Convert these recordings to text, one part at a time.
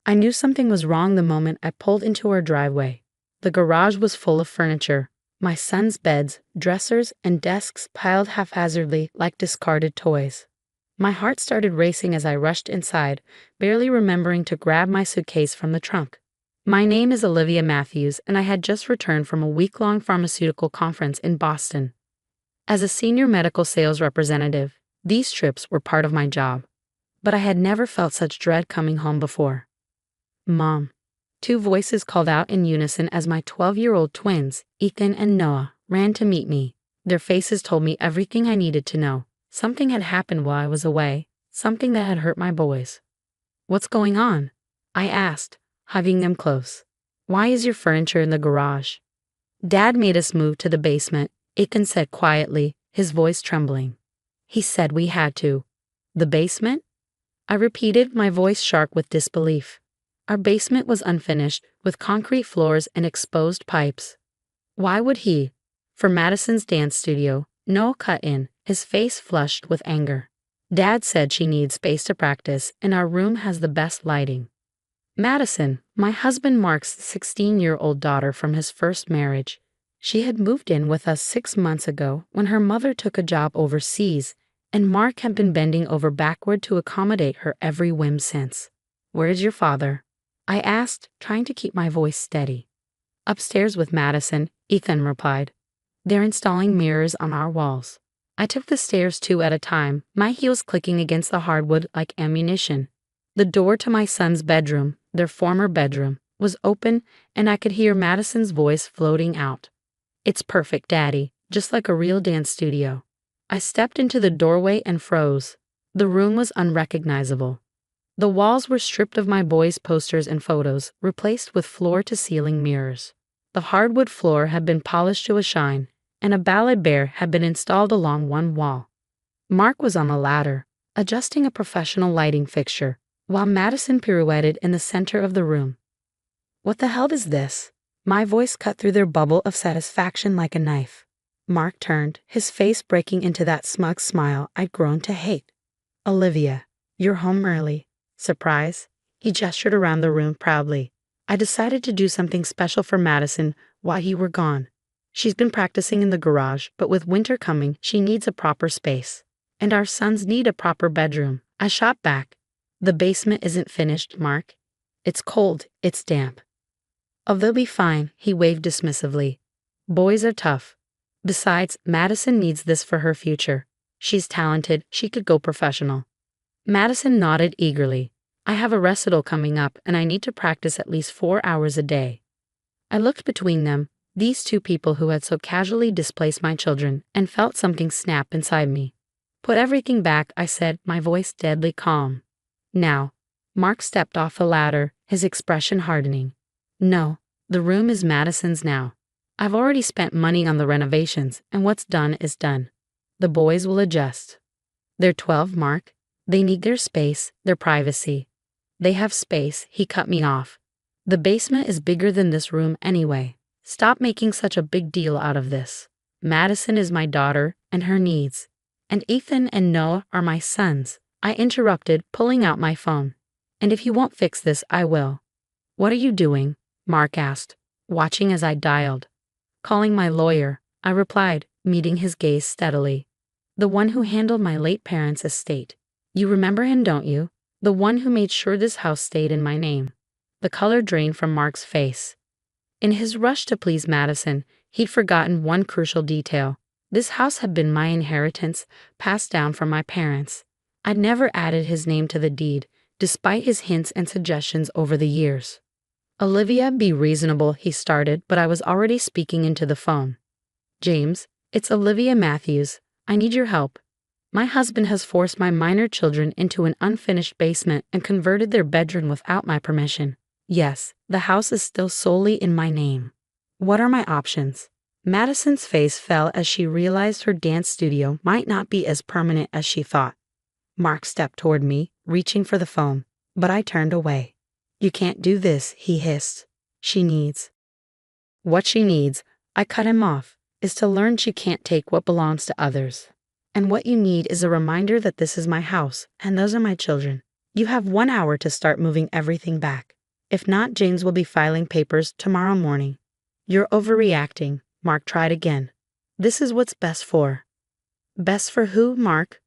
I knew something was wrong the moment I pulled into our driveway. The garage was full of furniture, my son's beds, dressers, and desks piled haphazardly like discarded toys. My heart started racing as I rushed inside, barely remembering to grab my suitcase from the trunk. My name is Olivia Matthews, and I had just returned from a week-long pharmaceutical conference in Boston. As a senior medical sales representative, these trips were part of my job. But I had never felt such dread coming home before. Mom. Two voices called out in unison as my 12-year-old twins, Ethan and Noah, ran to meet me. Their faces told me everything I needed to know. Something had happened while I was away, something that had hurt my boys. What's going on? I asked, hugging them close. Why is your furniture in the garage? Dad made us move to the basement, Ethan said quietly, his voice trembling. He said we had to. The basement? I repeated, my voice sharp with disbelief. Our basement was unfinished, with concrete floors and exposed pipes. Why would he? For Madison's dance studio, Noah cut in, his face flushed with anger. Dad said she needs space to practice, and our room has the best lighting. Madison, my husband Mark's 16-year-old daughter from his first marriage. She had moved in with us 6 months ago when her mother took a job overseas, and Mark had been bending over backward to accommodate her every whim since. Where is your father? I asked, trying to keep my voice steady. Upstairs with Madison, Ethan replied. They're installing mirrors on our walls. I took the stairs 2 at a time, my heels clicking against the hardwood like ammunition. The door to my son's bedroom, their former bedroom, was open, and I could hear Madison's voice floating out. It's perfect, Daddy, just like a real dance studio. I stepped into the doorway and froze. The room was unrecognizable. The walls were stripped of my boys' posters and photos, replaced with floor-to-ceiling mirrors. The hardwood floor had been polished to a shine, and a ballad bear had been installed along one wall. Mark was on a ladder, adjusting a professional lighting fixture, while Madison pirouetted in the center of the room. What the hell is this? My voice cut through their bubble of satisfaction like a knife. Mark turned, his face breaking into that smug smile I'd grown to hate. Olivia, you're home early. Surprise? He gestured around the room proudly. I decided to do something special for Madison while you were gone. She's been practicing in the garage, but with winter coming, she needs a proper space. And our sons need a proper bedroom. I shot back. The basement isn't finished, Mark. It's cold, it's damp. Oh, they'll be fine, he waved dismissively. Boys are tough. Besides, Madison needs this for her future. She's talented, she could go professional. Madison nodded eagerly. I have a recital coming up, and I need to practice at least 4 hours a day. I looked between them, these two people who had so casually displaced my children, and felt something snap inside me. Put everything back, I said, my voice deadly calm. Now. Mark stepped off the ladder, his expression hardening. No, the room is Madison's now. I've already spent money on the renovations, and what's done is done. The boys will adjust. They're 12, Mark. They need their space, their privacy. They have space, he cut me off. The basement is bigger than this room anyway. Stop making such a big deal out of this. Madison is my daughter and her needs. And Ethan and Noah are my sons. I interrupted, pulling out my phone. And if you won't fix this, I will. What are you doing? Mark asked, watching as I dialed. Calling my lawyer, I replied, meeting his gaze steadily. The one who handled my late parents' estate. You remember him, don't you? The one who made sure this house stayed in my name. The color drained from Mark's face. In his rush to please Madison, he'd forgotten one crucial detail. This house had been my inheritance, passed down from my parents. I'd never added his name to the deed, despite his hints and suggestions over the years. Olivia, be reasonable, he started, but I was already speaking into the phone. James, it's Olivia Matthews. I need your help. My husband has forced my minor children into an unfinished basement and converted their bedroom without my permission. Yes, the house is still solely in my name. What are my options? Madison's face fell as she realized her dance studio might not be as permanent as she thought. Mark stepped toward me, reaching for the phone, but I turned away. You can't do this, he hissed. She needs. What she needs, I cut him off, is to learn she can't take what belongs to others. And what you need is a reminder that this is my house, and those are my children. You have 1 hour to start moving everything back. If not, James will be filing papers tomorrow morning. You're overreacting, Mark tried again. This is what's best for. Best for who, Mark?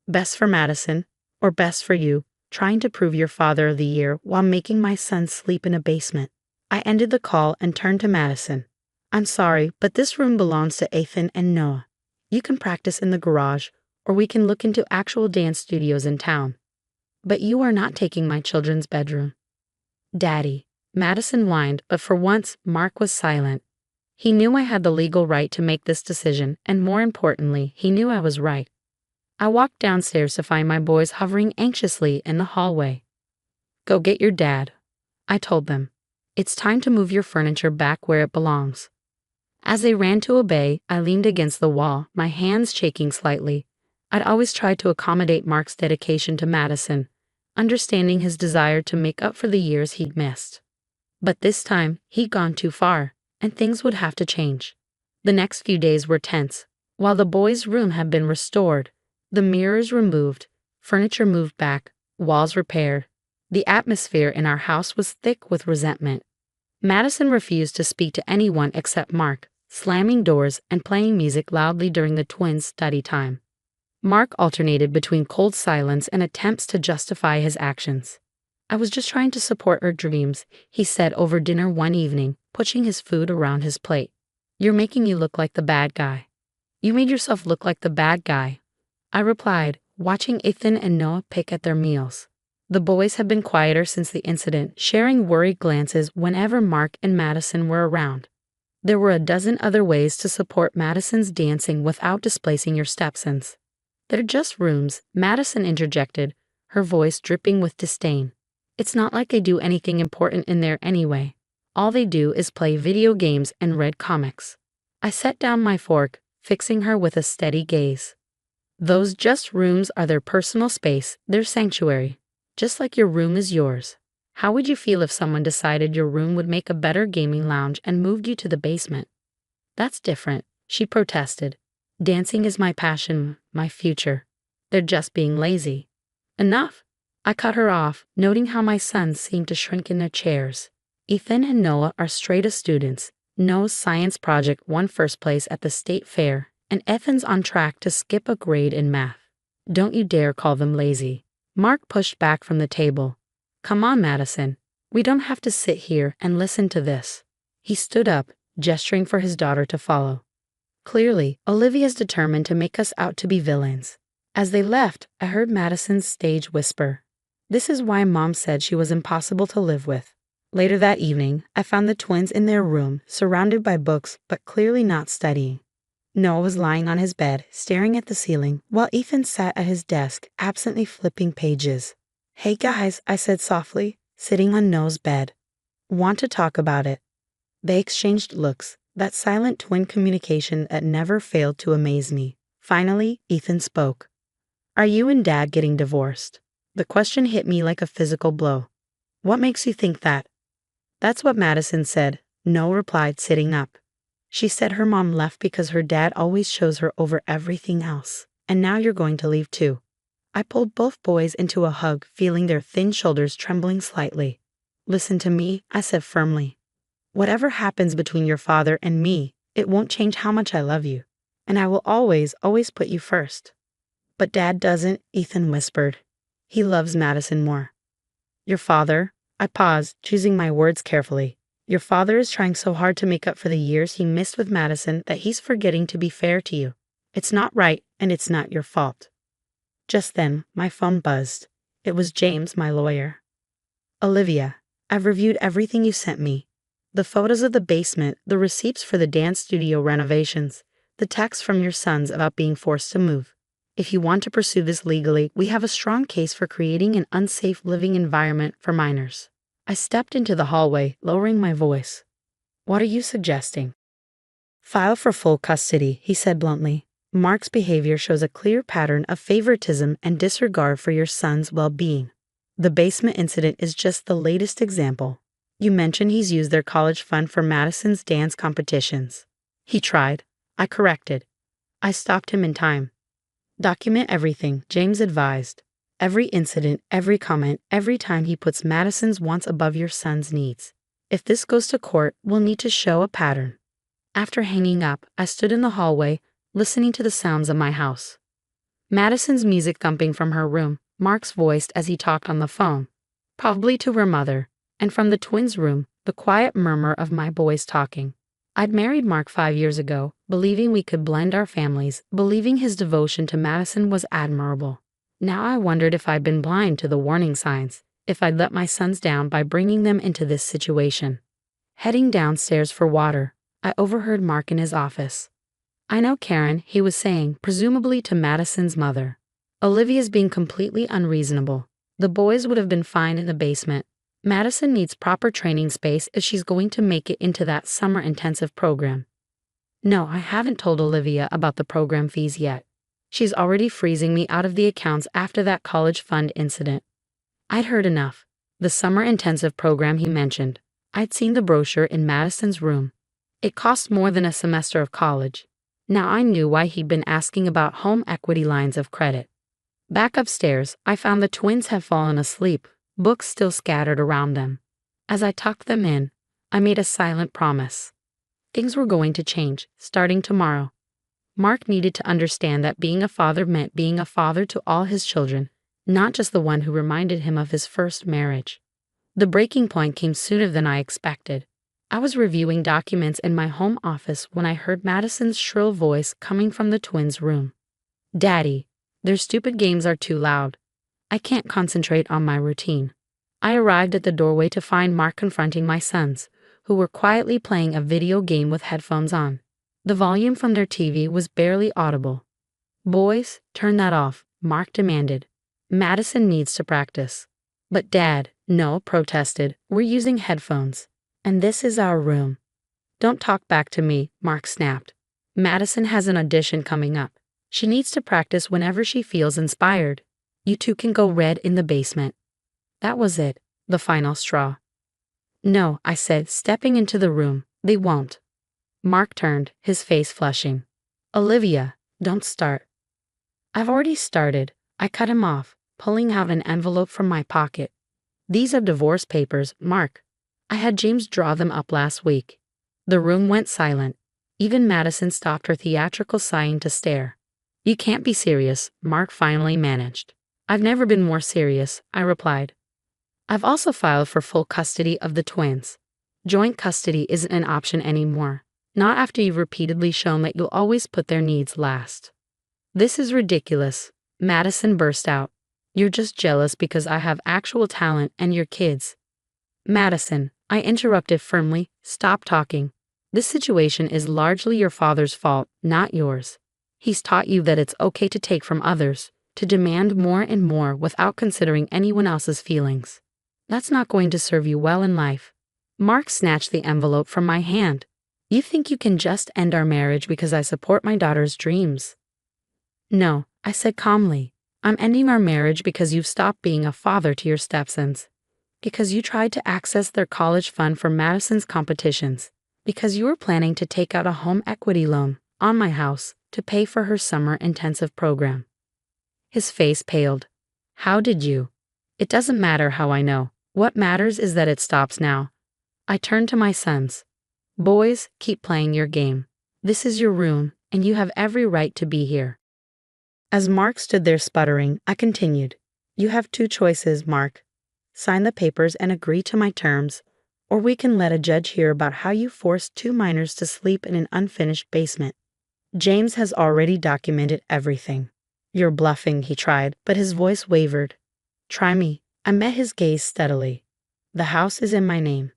Best for Madison, or best for you, trying to prove your father of the year while making my son sleep in a basement. I ended the call and turned to Madison. I'm sorry, but this room belongs to Ethan and Noah. You can practice in the garage, or we can look into actual dance studios in town. But you are not taking my children's bedroom. Daddy, Madison whined, but for once, Mark was silent. He knew I had the legal right to make this decision, and more importantly, he knew I was right. I walked downstairs to find my boys hovering anxiously in the hallway. Go get your dad, I told them. It's time to move your furniture back where it belongs. As they ran to obey, I leaned against the wall, my hands shaking slightly. I'd always tried to accommodate Mark's dedication to Madison, understanding his desire to make up for the years he'd missed. But this time, he'd gone too far, and things would have to change. The next few days were tense. While the boys' room had been restored, the mirrors removed, furniture moved back, walls repaired, the atmosphere in our house was thick with resentment. Madison refused to speak to anyone except Mark, slamming doors and playing music loudly during the twins' study time. Mark alternated between cold silence and attempts to justify his actions. I was just trying to support her dreams, he said over dinner one evening, pushing his food around his plate. You're making you look like the bad guy. You made yourself look like the bad guy, I replied, watching Ethan and Noah pick at their meals. The boys had been quieter since the incident, sharing worried glances whenever Mark and Madison were around. There were a dozen other ways to support Madison's dancing without displacing your stepsons. They're just rooms, Madison interjected, her voice dripping with disdain. It's not like they do anything important in there anyway. All they do is play video games and read comics. I set down my fork, fixing her with a steady gaze. Those just rooms are their personal space, their sanctuary. Just like your room is yours. How would you feel if someone decided your room would make a better gaming lounge and moved you to the basement? That's different, she protested. Dancing is my passion, my future. They're just being lazy. Enough. I cut her off, noting how my sons seemed to shrink in their chairs. Ethan and Noah are straight A students. Noah's science project won first place at the state fair, and Ethan's on track to skip a grade in math. Don't you dare call them lazy. Mark pushed back from the table. Come on, Madison. We don't have to sit here and listen to this. He stood up, gesturing for his daughter to follow. Clearly, Olivia's determined to make us out to be villains. As they left, I heard Madison's stage whisper. This is why Mom said she was impossible to live with. Later that evening, I found the twins in their room, surrounded by books but clearly not studying. Noah was lying on his bed, staring at the ceiling, while Ethan sat at his desk, absently flipping pages. Hey guys, I said softly, sitting on Noah's bed. Want to talk about it? They exchanged looks, that silent twin communication that never failed to amaze me. Finally, Ethan spoke. Are you and Dad getting divorced? The question hit me like a physical blow. What makes you think that? That's what Madison said, Noah replied, sitting up. She said her mom left because her dad always chose her over everything else, and now you're going to leave too. I pulled both boys into a hug, feeling their thin shoulders trembling slightly. Listen to me, I said firmly. Whatever happens between your father and me, it won't change how much I love you, and I will always, always put you first. But Dad doesn't, Ethan whispered. He loves Madison more. Your father? I paused, choosing my words carefully. Your father is trying so hard to make up for the years he missed with Madison that he's forgetting to be fair to you. It's not right, and it's not your fault. Just then, my phone buzzed. It was James, my lawyer. Olivia, I've reviewed everything you sent me. The photos of the basement, the receipts for the dance studio renovations, the text from your sons about being forced to move. If you want to pursue this legally, we have a strong case for creating an unsafe living environment for minors. I stepped into the hallway, lowering my voice. What are you suggesting? File for full custody, he said bluntly. Mark's behavior shows a clear pattern of favoritism and disregard for your son's well-being. The basement incident is just the latest example. You mentioned he's used their college fund for Madison's dance competitions. He tried. I corrected. I stopped him in time. Document everything, James advised. Every incident, every comment, every time he puts Madison's wants above your son's needs. If this goes to court, we'll need to show a pattern. After hanging up, I stood in the hallway, listening to the sounds of my house. Madison's music thumping from her room, Mark's voice as he talked on the phone, probably to her mother, and from the twins' room, the quiet murmur of my boys talking. I'd married Mark 5 years ago, believing we could blend our families, believing his devotion to Madison was admirable. Now I wondered if I'd been blind to the warning signs, if I'd let my sons down by bringing them into this situation. Heading downstairs for water, I overheard Mark in his office. "I know, Karen," he was saying, presumably to Madison's mother. "Olivia's being completely unreasonable. The boys would have been fine in the basement. Madison needs proper training space if she's going to make it into that summer intensive program." No, I haven't told Olivia about the program fees yet. She's already freezing me out of the accounts after that college fund incident. I'd heard enough. The summer intensive program he mentioned. I'd seen the brochure in Madison's room. It cost more than a semester of college. Now I knew why he'd been asking about home equity lines of credit. Back upstairs, I found the twins had fallen asleep, books still scattered around them. As I tucked them in, I made a silent promise. Things were going to change, starting tomorrow. Mark needed to understand that being a father meant being a father to all his children, not just the one who reminded him of his first marriage. The breaking point came sooner than I expected. I was reviewing documents in my home office when I heard Madison's shrill voice coming from the twins' room. "Daddy, their stupid games are too loud. I can't concentrate on my routine." I arrived at the doorway to find Mark confronting my sons, who were quietly playing a video game with headphones on. The volume from their TV was barely audible. "Boys, turn that off," Mark demanded. "Madison needs to practice." "But Dad," "No," protested. "We're using headphones. And this is our room." "Don't talk back to me," Mark snapped. "Madison has an audition coming up. She needs to practice whenever she feels inspired. You two can go red in the basement." That was it, the final straw. "No," I said, stepping into the room. "They won't." Mark turned, his face flushing. "Olivia, don't start." "I've already started," I cut him off, pulling out an envelope from my pocket. "These are divorce papers, Mark. I had James draw them up last week." The room went silent. Even Madison stopped her theatrical sighing to stare. "You can't be serious," Mark finally managed. "I've never been more serious," I replied. "I've also filed for full custody of the twins. Joint custody isn't an option anymore. Not after you've repeatedly shown that you'll always put their needs last." "This is ridiculous," Madison burst out. "You're just jealous because I have actual talent and your kids." "Madison," I interrupted firmly, "stop talking. This situation is largely your father's fault, not yours. He's taught you that it's okay to take from others, to demand more and more without considering anyone else's feelings. That's not going to serve you well in life." Mark snatched the envelope from my hand. "You think you can just end our marriage because I support my daughter's dreams?" "No," I said calmly. "I'm ending our marriage because you've stopped being a father to your stepsons. Because you tried to access their college fund for Madison's competitions. Because you were planning to take out a home equity loan on my house to pay for her summer intensive program." His face paled. "How did you?" "It doesn't matter how I know. What matters is that it stops now." I turned to my sons. "Boys, keep playing your game. This is your room, and you have every right to be here." As Mark stood there sputtering, I continued. "You have two choices, Mark. Sign the papers and agree to my terms, or we can let a judge hear about how you forced two minors to sleep in an unfinished basement. James has already documented everything." "You're bluffing," he tried, but his voice wavered. "Try me." I met his gaze steadily. "The house is in my name.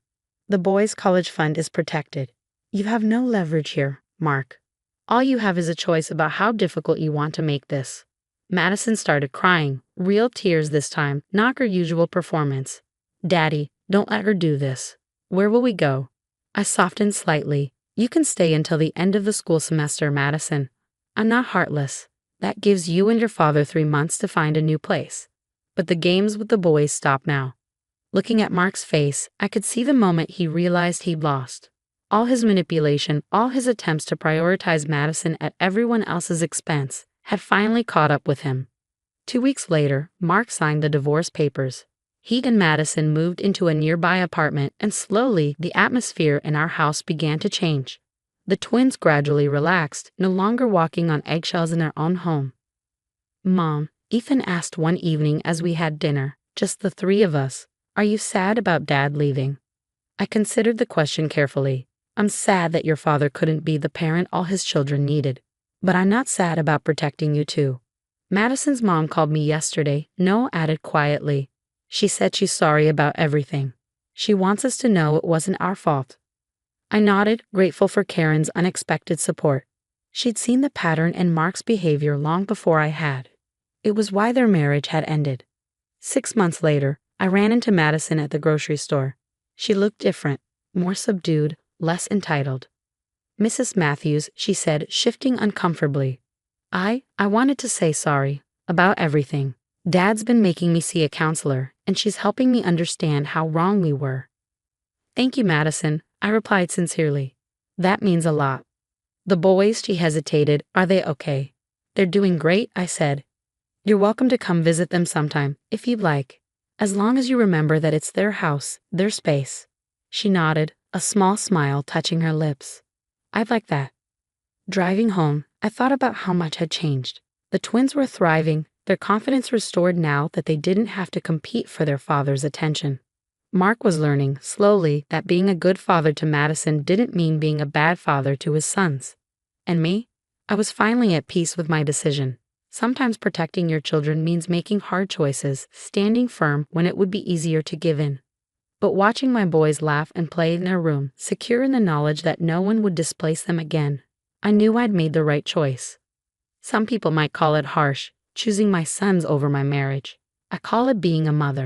The boys' college fund is protected. You have no leverage here, Mark. All you have is a choice about how difficult you want to make this." Madison started crying, real tears this time, not her usual performance. "Daddy, don't let her do this. Where will we go?" I softened slightly. "You can stay until the end of the school semester, Madison. I'm not heartless. That gives you and your father 3 months to find a new place. But the games with the boys stop now." Looking at Mark's face, I could see the moment he realized he'd lost. All his manipulation, all his attempts to prioritize Madison at everyone else's expense, had finally caught up with him. 2 weeks later, Mark signed the divorce papers. He and Madison moved into a nearby apartment, and slowly the atmosphere in our house began to change. The twins gradually relaxed, no longer walking on eggshells in their own home. "Mom," Ethan asked one evening as we had dinner, just the three of us, "are you sad about Dad leaving?" I considered the question carefully. "I'm sad that your father couldn't be the parent all his children needed. But I'm not sad about protecting you too." Madison's mom called me yesterday, Noah added quietly. "She said she's sorry about everything. She wants us to know it wasn't our fault." I nodded, grateful for Karen's unexpected support. She'd seen the pattern in Mark's behavior long before I had. It was why their marriage had ended. 6 months later, I ran into Madison at the grocery store. She looked different, more subdued, less entitled. "Mrs. Matthews," she said, shifting uncomfortably. I wanted to say sorry about everything. Dad's been making me see a counselor, and she's helping me understand how wrong we were." "Thank you, Madison," I replied sincerely. "That means a lot." "The boys," she hesitated, "are they okay?" "They're doing great," I said. "You're welcome to come visit them sometime, if you'd like. As long as you remember that it's their house, their space." She nodded, a small smile touching her lips. "I'd like that." Driving home, I thought about how much had changed. The twins were thriving, their confidence restored now that they didn't have to compete for their father's attention. Mark was learning, slowly, that being a good father to Madison didn't mean being a bad father to his sons. And me? I was finally at peace with my decision. Sometimes protecting your children means making hard choices, standing firm when it would be easier to give in. But watching my boys laugh and play in their room, secure in the knowledge that no one would displace them again, I knew I'd made the right choice. Some people might call it harsh, choosing my sons over my marriage. I call it being a mother.